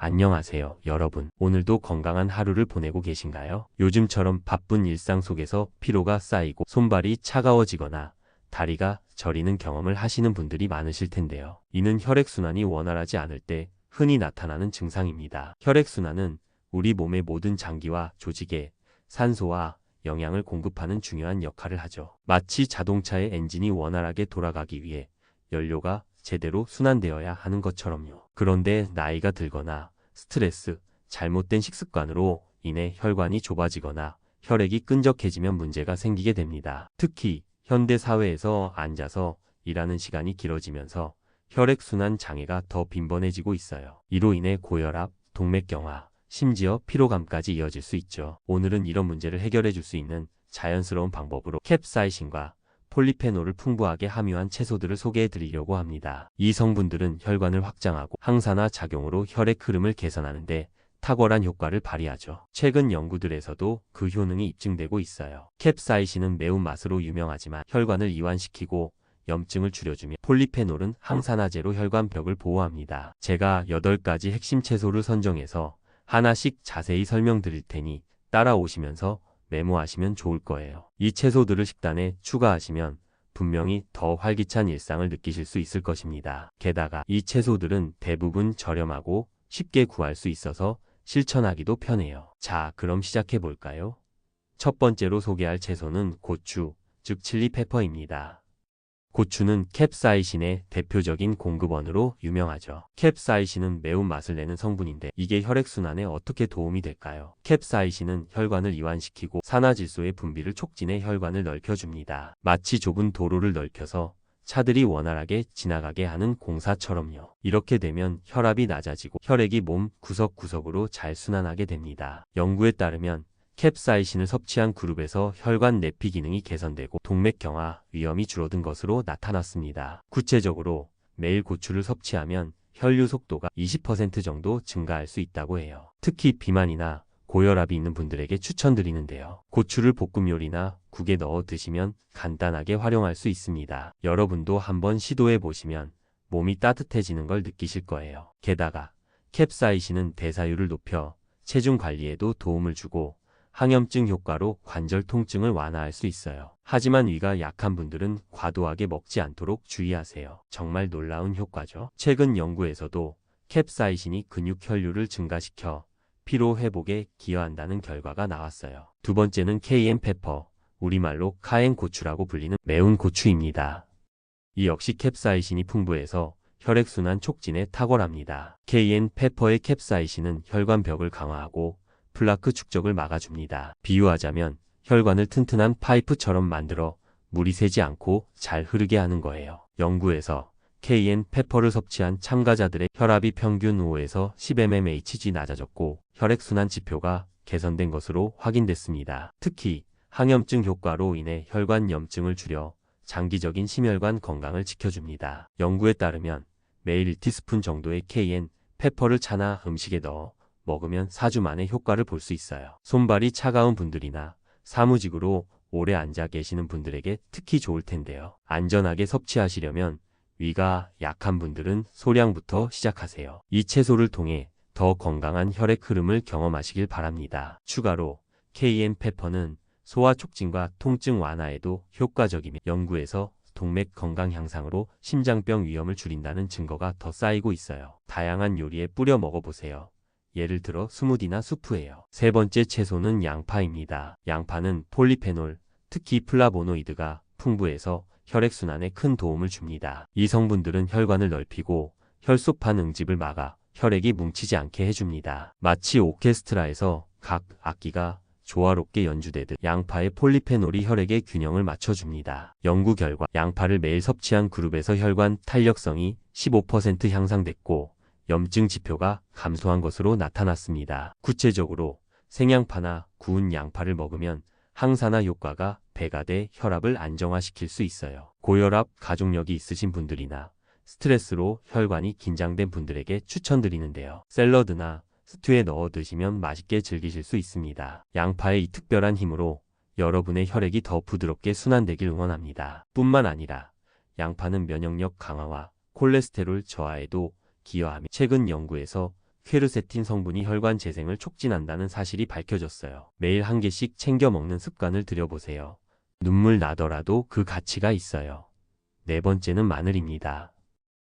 안녕하세요, 여러분. 오늘도 건강한 하루를 보내고 계신가요? 요즘처럼 바쁜 일상 속에서 피로가 쌓이고 손발이 차가워지거나 다리가 저리는 경험을 하시는 분들이 많으실 텐데요. 이는 혈액순환이 원활하지 않을 때 흔히 나타나는 증상입니다. 혈액순환은 우리 몸의 모든 장기와 조직에 산소와 영양을 공급하는 중요한 역할을 하죠. 마치 자동차의 엔진이 원활하게 돌아가기 위해 연료가 제대로 순환되어야 하는 것처럼요. 그런데 나이가 들거나 스트레스, 잘못된 식습관으로 인해 혈관이 좁아지거나 혈액이 끈적해지면 문제가 생기게 됩니다. 특히 현대 사회에서 앉아서 일하는 시간이 길어지면서 혈액순환 장애가 더 빈번해지고 있어요. 이로 인해 고혈압, 동맥경화, 심지어 피로감까지 이어질 수 있죠. 오늘은 이런 문제를 해결해 줄 수 있는 자연스러운 방법으로 캡사이신과 폴리페놀을 풍부하게 함유한 채소들을 소개해 드리려고 합니다. 이 성분들은 혈관을 확장하고 항산화 작용으로 혈액 흐름을 개선하는데 탁월한 효과를 발휘하죠. 최근 연구들에서도 그 효능이 입증되고 있어요. 캡사이신은 매운맛으로 유명하지만 혈관을 이완시키고 염증을 줄여주며 폴리페놀은 항산화제로 혈관벽을 보호합니다. 제가 8가지 핵심 채소를 선정해서 하나씩 자세히 설명드릴 테니 따라오시면서 메모하시면 좋을 거예요. 이 채소들을 식단에 추가하시면 분명히 더 활기찬 일상을 느끼실 수 있을 것입니다. 게다가 이 채소들은 대부분 저렴하고 쉽게 구할 수 있어서 실천하기도 편해요. 자, 그럼 시작해 볼까요? 첫 번째로 소개할 채소는 고추, 즉 칠리페퍼입니다. 고추는 캡사이신의 대표적인 공급원으로 유명하죠. 캡사이신은 매운맛을 내는 성분인데 이게 혈액순환에 어떻게 도움이 될까요? 캡사이신은 혈관을 이완시키고 산화질소의 분비를 촉진해 혈관을 넓혀줍니다. 마치 좁은 도로를 넓혀서 차들이 원활하게 지나가게 하는 공사처럼요. 이렇게 되면 혈압이 낮아지고 혈액이 몸 구석구석으로 잘 순환하게 됩니다. 연구에 따르면 캡사이신을 섭취한 그룹에서 혈관 내피 기능이 개선되고 동맥경화 위험이 줄어든 것으로 나타났습니다. 구체적으로 매일 고추를 섭취하면 혈류 속도가 20% 정도 증가할 수 있다고 해요. 특히 비만이나 고혈압이 있는 분들에게 추천드리는데요. 고추를 볶음 요리나 국에 넣어 드시면 간단하게 활용할 수 있습니다. 여러분도 한번 시도해 보시면 몸이 따뜻해지는 걸 느끼실 거예요. 게다가 캡사이신은 대사율을 높여 체중 관리에도 도움을 주고 항염증 효과로 관절 통증을 완화할 수 있어요. 하지만 위가 약한 분들은 과도하게 먹지 않도록 주의하세요. 정말 놀라운 효과죠. 최근 연구에서도 캡사이신이 근육 혈류를 증가시켜 피로 회복에 기여한다는 결과가 나왔어요. 두 번째는 케이엔 페퍼, 우리말로 카엔 고추라고 불리는 매운 고추입니다. 이 역시 캡사이신이 풍부해서 혈액순환 촉진에 탁월합니다. 케이엔 페퍼의 캡사이신은 혈관벽을 강화하고 플라크 축적을 막아줍니다. 비유하자면 혈관을 튼튼한 파이프처럼 만들어 물이 새지 않고 잘 흐르게 하는 거예요. 연구에서 케이엔 페퍼를 섭취한 참가자들의 혈압이 평균 5에서 10mmHg 낮아졌고 혈액순환 지표가 개선된 것으로 확인됐습니다. 특히 항염증 효과로 인해 혈관 염증을 줄여 장기적인 심혈관 건강을 지켜줍니다. 연구에 따르면 매일 1티스푼 정도의 케이엔 페퍼를 차나 음식에 넣어 먹으면 4주 만에 효과를 볼 수 있어요. 손발이 차가운 분들이나 사무직으로 오래 앉아 계시는 분들에게 특히 좋을 텐데요. 안전하게 섭취하시려면 위가 약한 분들은 소량부터 시작하세요. 이 채소를 통해 더 건강한 혈액 흐름을 경험하시길 바랍니다. 추가로 케이엔 페퍼는 소화 촉진과 통증 완화에도 효과적이며 연구에서 동맥 건강 향상으로 심장병 위험을 줄인다는 증거가 더 쌓이고 있어요. 다양한 요리에 뿌려 먹어보세요. 예를 들어 스무디나 수프예요. 세 번째 채소는 양파입니다. 양파는 폴리페놀, 특히 플라보노이드가 풍부해서 혈액순환에 큰 도움을 줍니다. 이 성분들은 혈관을 넓히고 혈소판 응집을 막아 혈액이 뭉치지 않게 해줍니다. 마치 오케스트라에서 각 악기가 조화롭게 연주되듯 양파의 폴리페놀이 혈액의 균형을 맞춰줍니다. 연구 결과 양파를 매일 섭취한 그룹에서 혈관 탄력성이 15% 향상됐고 염증 지표가 감소한 것으로 나타났습니다. 구체적으로 생양파나 구운 양파를 먹으면 항산화 효과가 배가 돼 혈압을 안정화시킬 수 있어요. 고혈압, 가족력이 있으신 분들이나 스트레스로 혈관이 긴장된 분들에게 추천드리는데요. 샐러드나 스튜에 넣어 드시면 맛있게 즐기실 수 있습니다. 양파의 이 특별한 힘으로 여러분의 혈액이 더 부드럽게 순환되길 응원합니다. 뿐만 아니라 양파는 면역력 강화와 콜레스테롤 저하에도 기여하며 최근 연구에서 퀘르세틴 성분이 혈관 재생을 촉진한다는 사실이 밝혀졌어요. 매일 한 개씩 챙겨 먹는 습관을 들여보세요. 눈물 나더라도 그 가치가 있어요. 네 번째는 마늘입니다.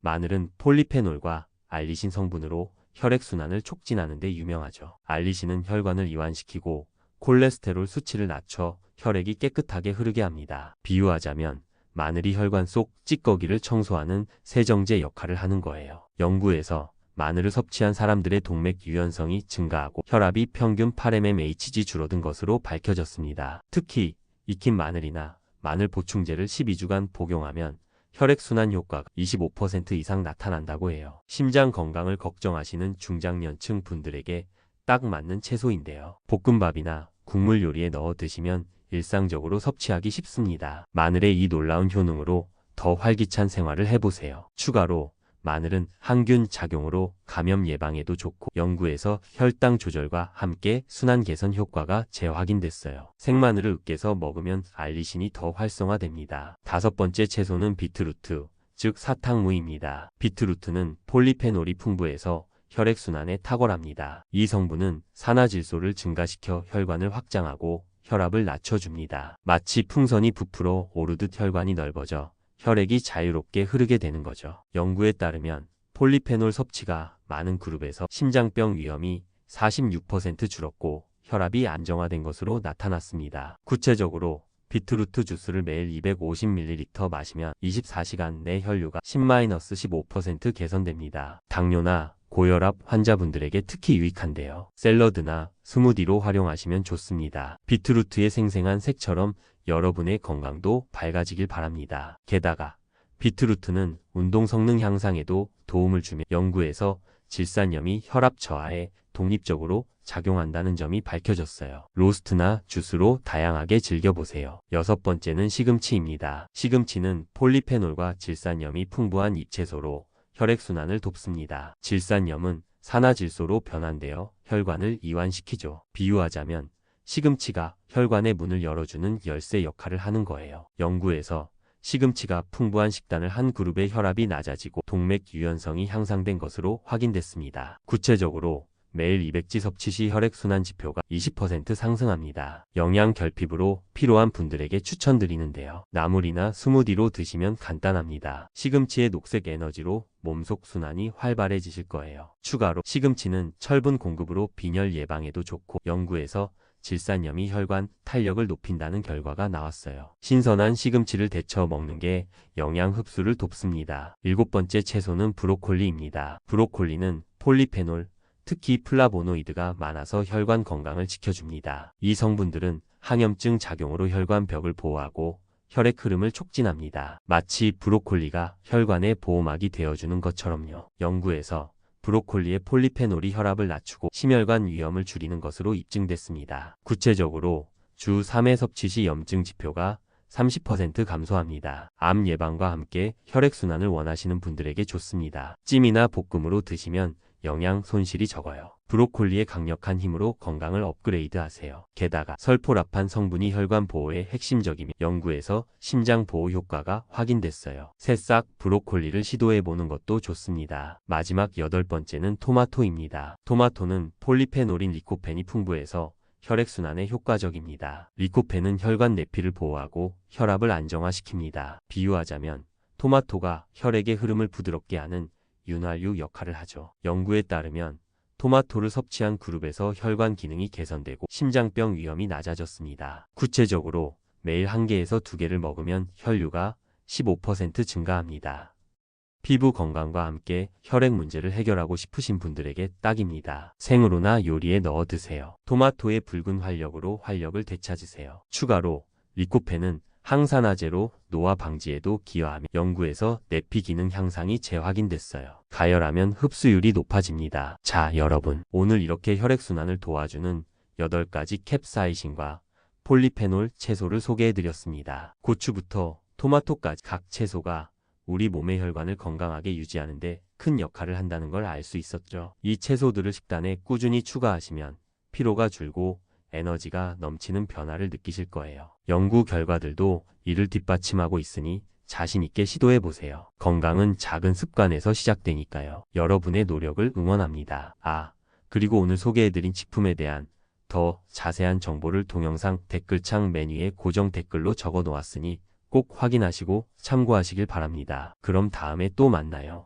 마늘은 폴리페놀과 알리신 성분으로 혈액순환을 촉진하는 데 유명하죠. 알리신은 혈관을 이완시키고 콜레스테롤 수치를 낮춰 혈액이 깨끗하게 흐르게 합니다. 비유하자면 마늘이 혈관 속 찌꺼기를 청소하는 세정제 역할을 하는 거예요. 연구에서 마늘을 섭취한 사람들의 동맥 유연성이 증가하고 혈압이 평균 8mmHg 줄어든 것으로 밝혀졌습니다. 특히 익힌 마늘이나 마늘 보충제를 12주간 복용하면 혈액순환 효과가 25% 이상 나타난다고 해요. 심장 건강을 걱정하시는 중장년층 분들에게 딱 맞는 채소인데요. 볶음밥이나 국물 요리에 넣어 드시면 일상적으로 섭취하기 쉽습니다. 마늘의 이 놀라운 효능으로 더 활기찬 생활을 해보세요. 추가로 마늘은 항균 작용으로 감염 예방에도 좋고 연구에서 혈당 조절과 함께 순환 개선 효과가 재확인됐어요. 생마늘을 으깨서 먹으면 알리신이 더 활성화됩니다. 다섯 번째 채소는 비트루트, 즉 사탕무입니다. 비트루트는 폴리페놀이 풍부해서 혈액순환에 탁월합니다. 이 성분은 산화질소를 증가시켜 혈관을 확장하고 혈압을 낮춰줍니다. 마치 풍선이 부풀어 오르듯 혈관이 넓어져 혈액이 자유롭게 흐르게 되는 거죠. 연구에 따르면 폴리페놀 섭취가 많은 그룹에서 심장병 위험이 46% 줄었고 혈압이 안정화된 것으로 나타났습니다. 구체적으로 비트루트 주스를 매일 250ml 마시면 24시간 내 혈류가 10-15% 개선됩니다. 당뇨나 고혈압 환자분들에게 특히 유익한데요. 샐러드나 스무디로 활용하시면 좋습니다. 비트루트의 생생한 색처럼 여러분의 건강도 밝아지길 바랍니다. 게다가 비트루트는 운동 성능 향상에도 도움을 주며 연구에서 질산염이 혈압 저하에 독립적으로 작용한다는 점이 밝혀졌어요. 로스트나 주스로 다양하게 즐겨보세요. 여섯 번째는 시금치입니다. 시금치는 폴리페놀과 질산염이 풍부한 잎채소로 혈액순환을 돕습니다. 질산염은 산화질소로 변환되어 혈관을 이완시키죠. 비유하자면 시금치가 혈관의 문을 열어주는 열쇠 역할을 하는 거예요. 연구에서 시금치가 풍부한 식단을 한 그룹의 혈압이 낮아지고 동맥 유연성이 향상된 것으로 확인됐습니다. 구체적으로 매일 200지 섭취 시 혈액순환 지표가 20% 상승합니다. 영양 결핍으로 피로한 분들에게 추천드리는데요. 나물이나 스무디로 드시면 간단합니다. 시금치의 녹색 에너지로 몸속 순환이 활발해지실 거예요. 추가로 시금치는 철분 공급으로 빈혈 예방에도 좋고 연구에서 질산염이 혈관 탄력을 높인다는 결과가 나왔어요. 신선한 시금치를 데쳐 먹는 게 영양 흡수를 돕습니다. 일곱 번째 채소는 브로콜리입니다. 브로콜리는 폴리페놀, 특히 플라보노이드가 많아서 혈관 건강을 지켜줍니다. 이 성분들은 항염증 작용으로 혈관 벽을 보호하고 혈액 흐름을 촉진합니다. 마치 브로콜리가 혈관의 보호막이 되어주는 것처럼요. 연구에서 브로콜리의 폴리페놀이 혈압을 낮추고 심혈관 위험을 줄이는 것으로 입증됐습니다. 구체적으로 주 3회 섭취 시 염증 지표가 30% 감소합니다. 암 예방과 함께 혈액순환을 원하시는 분들에게 좋습니다. 찜이나 볶음으로 드시면 영양 손실이 적어요. 브로콜리의 강력한 힘으로 건강을 업그레이드 하세요. 게다가 설포라판 성분이 혈관 보호에 핵심적이며 연구에서 심장 보호 효과가 확인됐어요. 새싹 브로콜리를 시도해보는 것도 좋습니다. 마지막 여덟 번째는 토마토입니다. 토마토는 폴리페놀인 리코펜이 풍부해서 혈액순환에 효과적입니다. 리코펜은 혈관 내피를 보호하고 혈압을 안정화시킵니다. 비유하자면 토마토가 혈액의 흐름을 부드럽게 하는 윤활유 역할을 하죠. 연구에 따르면 토마토를 섭취한 그룹에서 혈관 기능이 개선되고 심장병 위험이 낮아졌습니다. 구체적으로 매일 1개에서 2개를 먹으면 혈류가 15% 증가합니다. 피부 건강과 함께 혈액 문제를 해결하고 싶으신 분들에게 딱입니다. 생으로나 요리에 넣어 드세요. 토마토의 붉은 활력으로 활력을 되찾으세요. 추가로 리코펜은 항산화제로 노화 방지에도 기여하며 연구에서 내피 기능 향상이 재확인됐어요. 가열하면 흡수율이 높아집니다. 자, 여러분, 오늘 이렇게 혈액순환을 도와주는 8가지 캡사이신과 폴리페놀 채소를 소개해드렸습니다. 고추부터 토마토까지 각 채소가 우리 몸의 혈관을 건강하게 유지하는 데 큰 역할을 한다는 걸 알 수 있었죠. 이 채소들을 식단에 꾸준히 추가하시면 피로가 줄고 에너지가 넘치는 변화를 느끼실 거예요. 연구 결과들도 이를 뒷받침하고 있으니 자신 있게 시도해 보세요. 건강은 작은 습관에서 시작되니까요. 여러분의 노력을 응원합니다. 그리고 오늘 소개해드린 식품에 대한 더 자세한 정보를 동영상 댓글창 메뉴에 고정 댓글로 적어 놓았으니 꼭 확인하시고 참고하시길 바랍니다. 그럼 다음에 또 만나요.